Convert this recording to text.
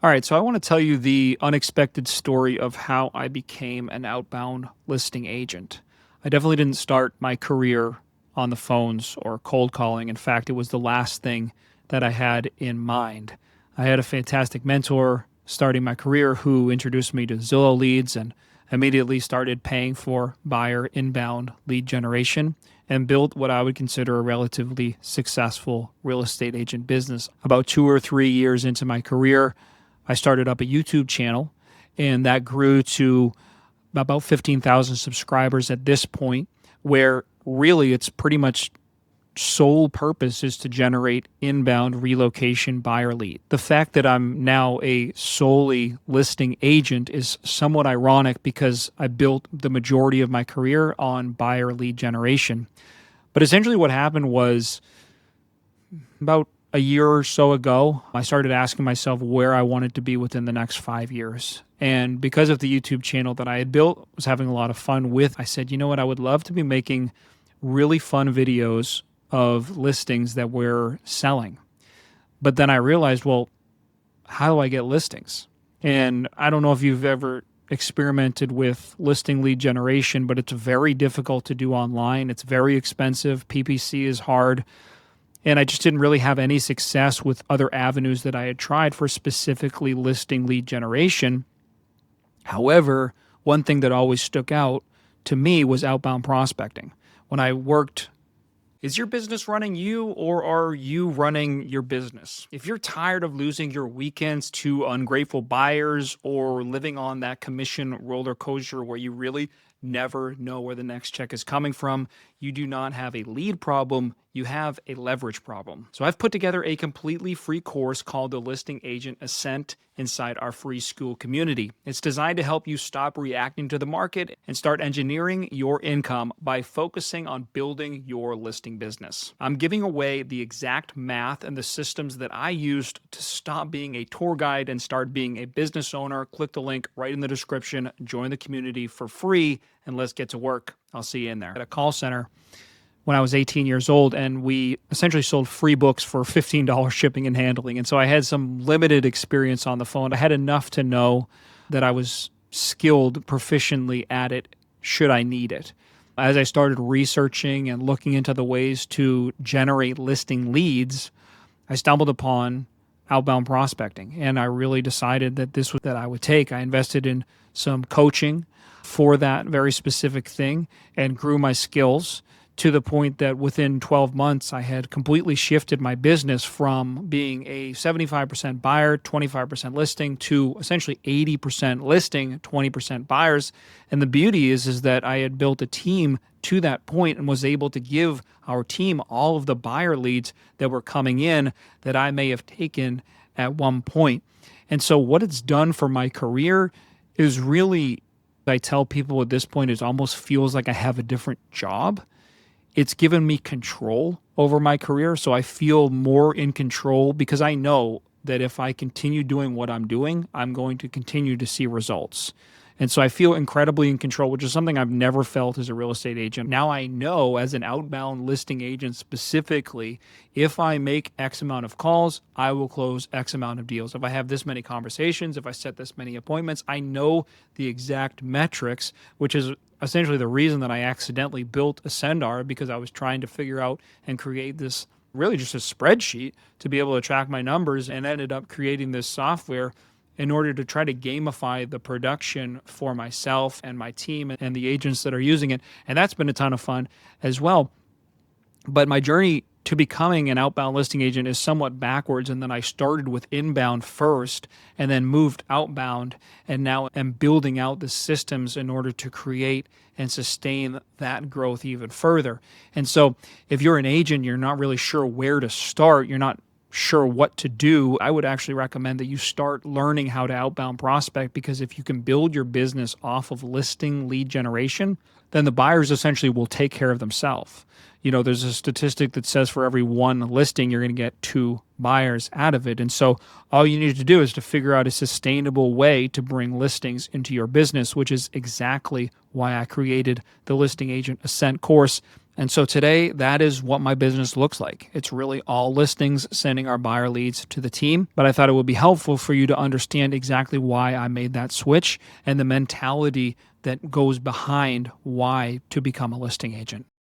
All right, so I want to tell you the unexpected story of how I became an outbound listing agent. I definitely didn't start my career on the phones or cold calling. In fact, it was the last thing that I had in mind. I had a fantastic mentor starting my career who introduced me to Zillow leads and immediately started paying for buyer inbound lead generation and built what I would consider a relatively successful real estate agent business. About 2 or 3 years into my career, I started up a YouTube channel, and that grew to about 15,000 subscribers at this point, where really it's pretty much sole purpose is to generate inbound relocation buyer lead. The fact that I'm now a solely listing agent is somewhat ironic because I built the majority of my career on buyer lead generation. But essentially what happened was about a year or so ago, I started asking myself where I wanted to be within the next 5 years. And because of the YouTube channel that I had built, was having a lot of fun with, I said, you know what, I would love to be making really fun videos of listings that we're selling. But then I realized, well, how do I get listings? And I don't know if you've ever experimented with listing lead generation, but it's very difficult to do online. It's very expensive. PPC is hard. And I just didn't really have any success with other avenues that I had tried for specifically listing lead generation. However, one thing that always stuck out to me was outbound prospecting. When I worked, is your business running you or are you running your business? If you're tired of losing your weekends to ungrateful buyers or living on that commission roller coaster where you really never know where the next check is coming from, you do not have a lead problem, you have a leverage problem. So I've put together a completely free course called the Listing Agent Ascent inside our free school community. It's designed to help you stop reacting to the market and start engineering your income by focusing on building your listing business. I'm giving away the exact math and the systems that I used to stop being a tour guide and start being a business owner. Click the link right in the description, join the community for free, and let's get to work. I'll see you in there. At a call center when I was 18 years old, and we essentially sold free books for $15 shipping and handling. And so I had some limited experience on the phone. I had enough to know that I was skilled proficiently at it should I need it. As I started researching and looking into the ways to generate listing leads, I stumbled upon outbound prospecting, and I really decided that this was that I would take. I invested in some coaching for that very specific thing and grew my skills to the point that within 12 months, I had completely shifted my business from being a 75% buyer, 25% listing to essentially 80% listing, 20% buyers. And the beauty is that I had built a team to that point and was able to give our team all of the buyer leads that were coming in that I may have taken at one point. And so what it's done for my career is really, I tell people at this point, it almost feels like I have a different job. It's given me control over my career. So I feel more in control because I know that if I continue doing what I'm doing, I'm going to continue to see results. And so I feel incredibly in control, which is something I've never felt as a real estate agent. Now I know as an outbound listing agent specifically, if I make X amount of calls, I will close X amount of deals. If I have this many conversations, if I set this many appointments, I know the exact metrics, which is essentially the reason that I accidentally built AscendR, because I was trying to figure out and create this really just a spreadsheet to be able to track my numbers, and ended up creating this software in order to try to gamify the production for myself and my team and the agents that are using it. And that's been a ton of fun as well. But my journey to becoming an outbound listing agent is somewhat backwards. And then I started with inbound first and then moved outbound, and now am building out the systems in order to create and sustain that growth even further. And so if you're an agent, you're not really sure where to start, you're not sure what to do, I would actually recommend that you start learning how to outbound prospect, because if you can build your business off of listing lead generation, then the buyers essentially will take care of themselves. You know, there's a statistic that says for every one listing, you're going to get 2 buyers out of it. And so all you need to do is to figure out a sustainable way to bring listings into your business, which is exactly why I created the Listing Agent Ascent course. And so today, that is what my business looks like. It's really all listings, sending our buyer leads to the team. But I thought it would be helpful for you to understand exactly why I made that switch and the mentality that goes behind why to become a listing agent.